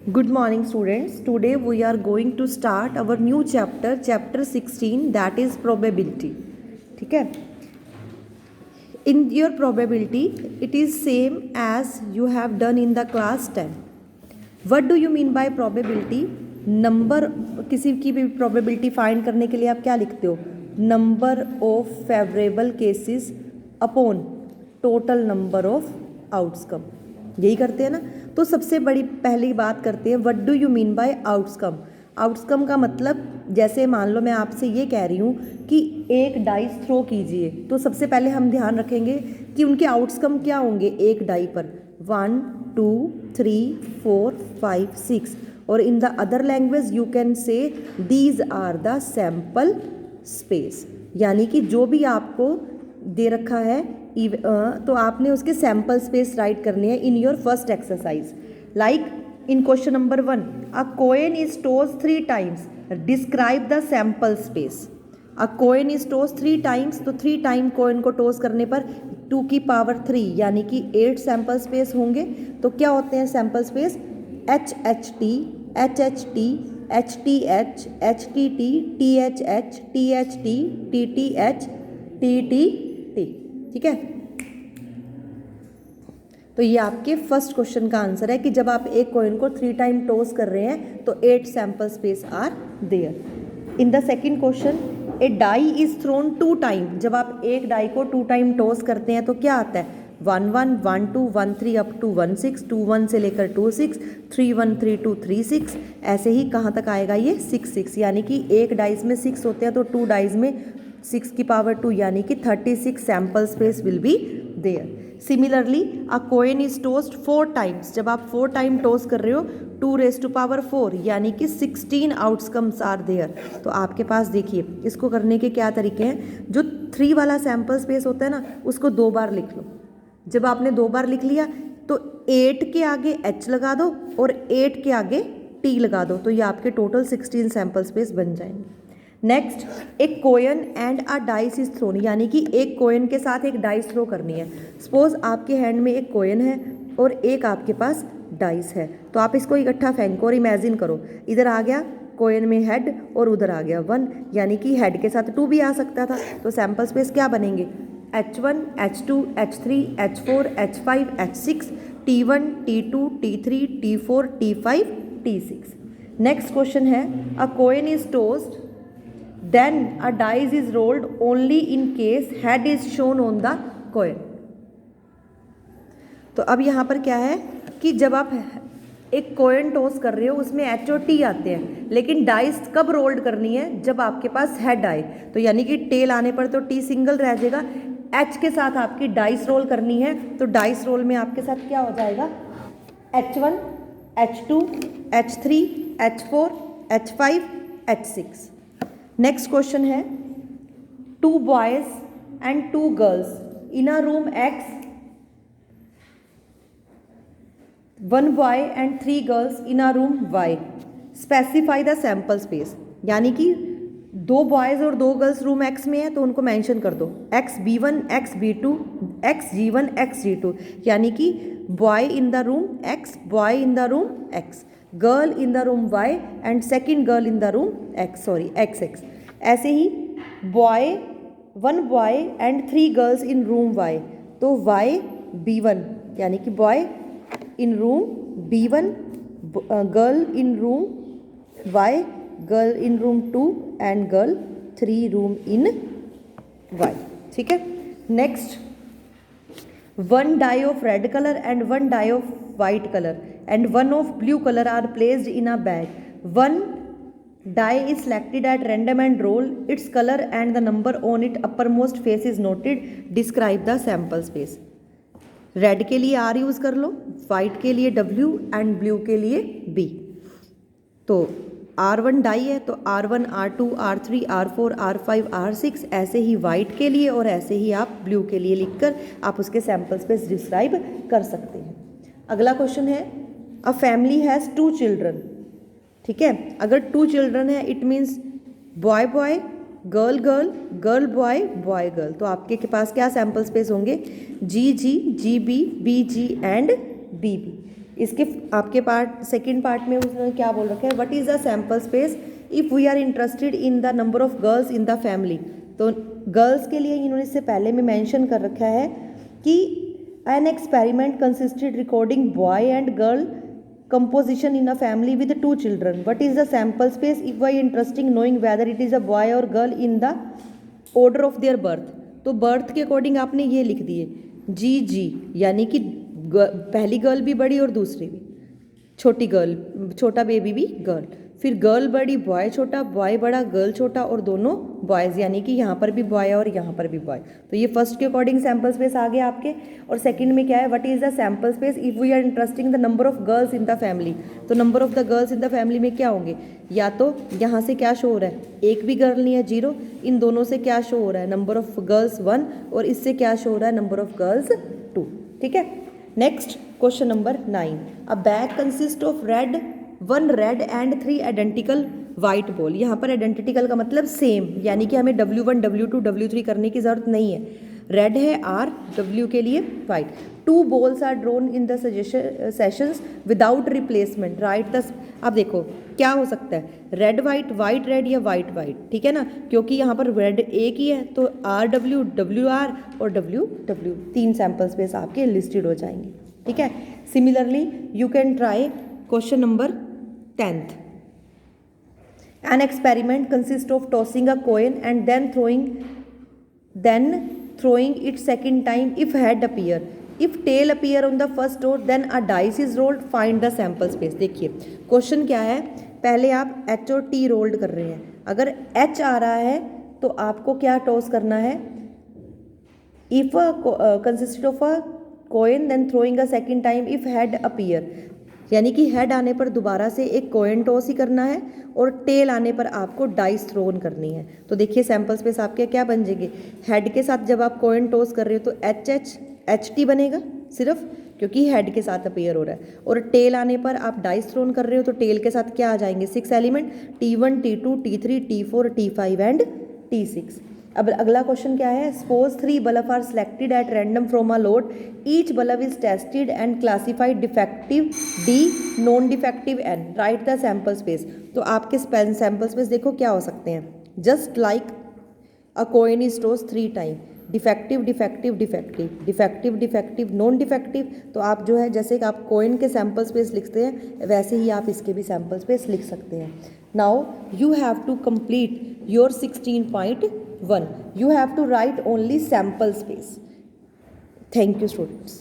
Good morning students. Today we are going to start our new chapter 16, that is probability. ठीक है. In your probability it is same as you have done in the class 10. What do you mean by probability? Number किसी की भी probability find करने के लिए आप क्या लिखते हो? Number of favourable cases upon total number of outcome. यही करते हैं ना. तो सबसे बड़ी पहली बात करते हैं, what do you mean by outcome. Outcome का मतलब, जैसे मान लो मैं आपसे ये कह रही हूँ कि एक डाइस थ्रो कीजिए, तो सबसे पहले हम ध्यान रखेंगे कि उनके आउटकम क्या होंगे एक डाई पर. 1 2 3 4 5 6. और in the other language you can say these are the sample space. यानी कि जो भी आपको दे रखा है तो आपने उसके सैम्पल स्पेस राइट करने हैं in your first exercise. Like in question number 1, a coin is tossed 3 times, describe the sample space. A coin is tossed 3 times, तो 3 टाइम कॉइन को टॉस करने पर 2 की पावर 3 यानी कि 8 सैम्पल स्पेस होंगे. तो क्या होते हैं sample space? H H T, H H T, H T H, H T T, T H H, T H T, T T H, T T T. ठीक है. तो ये आपके फर्स्ट क्वेश्चन का आंसर है कि जब आप एक कॉइन को 3 टाइम टॉस कर रहे हैं तो 8 sample space are there. In the second question, a die is thrown 2 time. जब आप एक डाई को 2 टाइम टॉस करते हैं तो क्या आता है? 1 1 1 2 1 3 अप टू 1 6, 2 1 से लेकर 2 6, 3 1 3 2 3 6. ऐसे ही कहाँ तक आएगा ये? 6 6. यानी कि एक डाइस में 6 होते हैं तो 2 डाइस में 6 की पावर 2 यानी कि 36 sample space will be there. Similarly a coin is tossed 4 times. जब आप 4 टाइम टॉस कर रहे हो 2 रेज टू पावर 4 यानी कि 16 आउटकम्स आर देयर. तो आपके पास देखिए इसको करने के क्या तरीके हैं. जो 3 वाला सैम्पल स्पेस होता है ना, उसको 2 बार लिख लो. जब आपने 2 बार लिख लिया तो 8 के आगे h लगा दो और 8 के आगे t लगा दो, तो ये आपके टोटल 16 सैम्पल स्पेस बन जाएंगे. नेक्स्ट, एक coin and a dice is throne. यानी कि एक कोइन के साथ एक डाइस थ्रो करनी है. सपोज आपके हैंड में एक कोइन है और एक आपके पास डाइस है, तो आप इसको इकट्ठा फेंको और इमेजिन करो, इधर आ गया कोइन में हेड और उधर आ गया 1, यानी कि हेड के साथ 2 भी आ सकता था. तो सैम्पल स्पेस क्या बनेंगे? H1 H2 H3 H4 H5 H6, T1 T2 T3 T4 T5 T6. Next question है, a coin is tossed, then a dice is rolled only in case head is shown on the coin. तो अब यहाँ पर क्या है कि जब आप एक कोइन टॉस कर रहे हो उसमें एच और टी आते हैं, लेकिन डाइस कब रोल्ड करनी है? जब आपके पास हेड आए. तो यानी कि टेल आने पर तो टी सिंगल रह जाएगा. एच के साथ आपकी डाइस रोल करनी है, तो डाइस रोल में आपके साथ क्या हो जाएगा? H1 H2 H3 H4 H5 H6. Next question है, 2 boys and 2 girls in a room X, 1 boy and 3 girls in a room Y, specify the sample space. यानी कि 2 बॉयज़ और 2 गर्ल्स रूम X में है तो उनको मेंशन कर दो. XB1 XB2 XG1 XG2. यानी कि boy in the room X, boy in the room X, girl in the room Y and second girl in the room XX. ऐसे ही boy 1 boy and 3 girls in room Y, तो YB1 यानी कि boy in room B1, girl in room Y, girl in room 2 and girl 3 room in Y. ठीक है. Next, 1 die of red color and 1 die of white color and 1 of blue color are placed in a bag. 1 die is selected at random and roll. Its color and the number on its uppermost face is noted. Describe the sample space. Red के लिए R use कर लो, white के लिए W and blue के लिए B. तो R1 die है तो R1 R2 R3 R4 R5 R6. ऐसे ही वाइट के लिए और ऐसे ही आप ब्लू के लिए लिखकर आप उसके सैम्पल स्पेस डिस्क्राइब कर सकते हैं. अगला क्वेश्चन है, अ फैमिली हैज़ 2 चिल्ड्रन. ठीक है. अगर 2 चिल्ड्रन है it means boy boy, girl girl, girl boy, boy girl. तो आपके पास क्या सैम्पल स्पेस होंगे? GG, GB, BG and BB. इसके आपके पार्ट सेकंड पार्ट में उसने क्या बोल रखा है, what is the sample space if we are interested in the number of girls in the family. तो गर्ल्स के लिए इन्होंने इससे पहले में मेंशन कर रखा है कि an experiment consisted recording boy and girl composition in a family with 2 children. What is the sample space if we are interested in knowing whether it is a boy or girl in the order of their birth। तो birth के according आपने ये लिख दिए जी जी, यानी कि पहली girl भी बड़ी और दूसरी भी छोटी गर्ल, छोटा बेबी भी गर्ल, फिर गर्ल बड़ी बॉय छोटा, बॉय बड़ा गर्ल छोटा और दोनों बॉयज़, यानी कि यहाँ पर भी बॉय और यहाँ पर भी बॉय। तो ये फर्स्ट के अकॉर्डिंग सैम्पल स्पेस आ गया आपके। और सेकंड में क्या है, what is the sample space if we are interesting the number of girls in the family. तो number of the girls in the family में क्या होंगे, या तो यहाँ से क्या शो हो रहा है, एक भी गर्ल नहीं है 0, इन दोनों से क्या शो हो रहा है, नंबर ऑफ गर्ल्स 1, और इससे क्या शो हो रहा है, नंबर ऑफ गर्ल्स 2। ठीक है। Next question number 9, a bag consist of red 1 red and 3 identical white ball. यहाँ पर आइडेंटिकल का मतलब सेम, यानी कि हमें W1 W2 W3 करने की ज़रूरत नहीं है। रेड है R, W के लिए white. 2 balls are drawn in the sessions without replacement, write the. अब देखो क्या हो सकता है, रेड वाइट, वाइट रेड या वाइट वाइट, ठीक है ना, क्योंकि यहाँ पर रेड एक ही है तो RW WR और WW 3 सैम्पल स्पेस आपके लिस्टेड हो जाएंगे। ठीक है। Similarly you can try question number 10th। An experiment consists of tossing a coin and then throwing it second time if head appear. If tail appear on the first row, then a dice is rolled. Find the sample space। देखिए question क्या है, पहले आप H और T rolled कर रहे हैं। अगर H आ रहा है तो आपको क्या टॉस करना है, if consisted of a coin then throwing a second time if head appear, यानी कि हेड आने पर दोबारा से एक कॉइन टॉस ही करना है और टेल आने पर आपको डाइस थ्रोन करनी है। तो देखिए सैम्पल स्पेस आपके क्या बन जाएंगे, हेड के साथ जब आप कॉइन टॉस कर रहे हो तो HT बनेगा सिर्फ, क्योंकि हेड के साथ अपीयर हो रहा है, और टेल आने पर आप डाइस थ्रोन कर रहे हो तो टेल के साथ क्या आ जाएंगे, 6 element, T1 T2 T3 T4 T5 and T6। अब अगला क्वेश्चन क्या है, suppose 3 bulb are selected at random from a lot, each bulb is tested and classified defective D, non defective N, write the sample space. तो आपके sample space देखो क्या हो सकते हैं, just like a coin is toss 3 time, defective defective defective defective defective non defective. तो आप जो है जैसे कि आप कॉइन के सैम्पल स्पेस लिखते हैं वैसे ही आप इसके भी सैम्पल स्पेस लिख सकते हैं। Now you have to complete your 16.1, you have to write only sample space. Thank you students.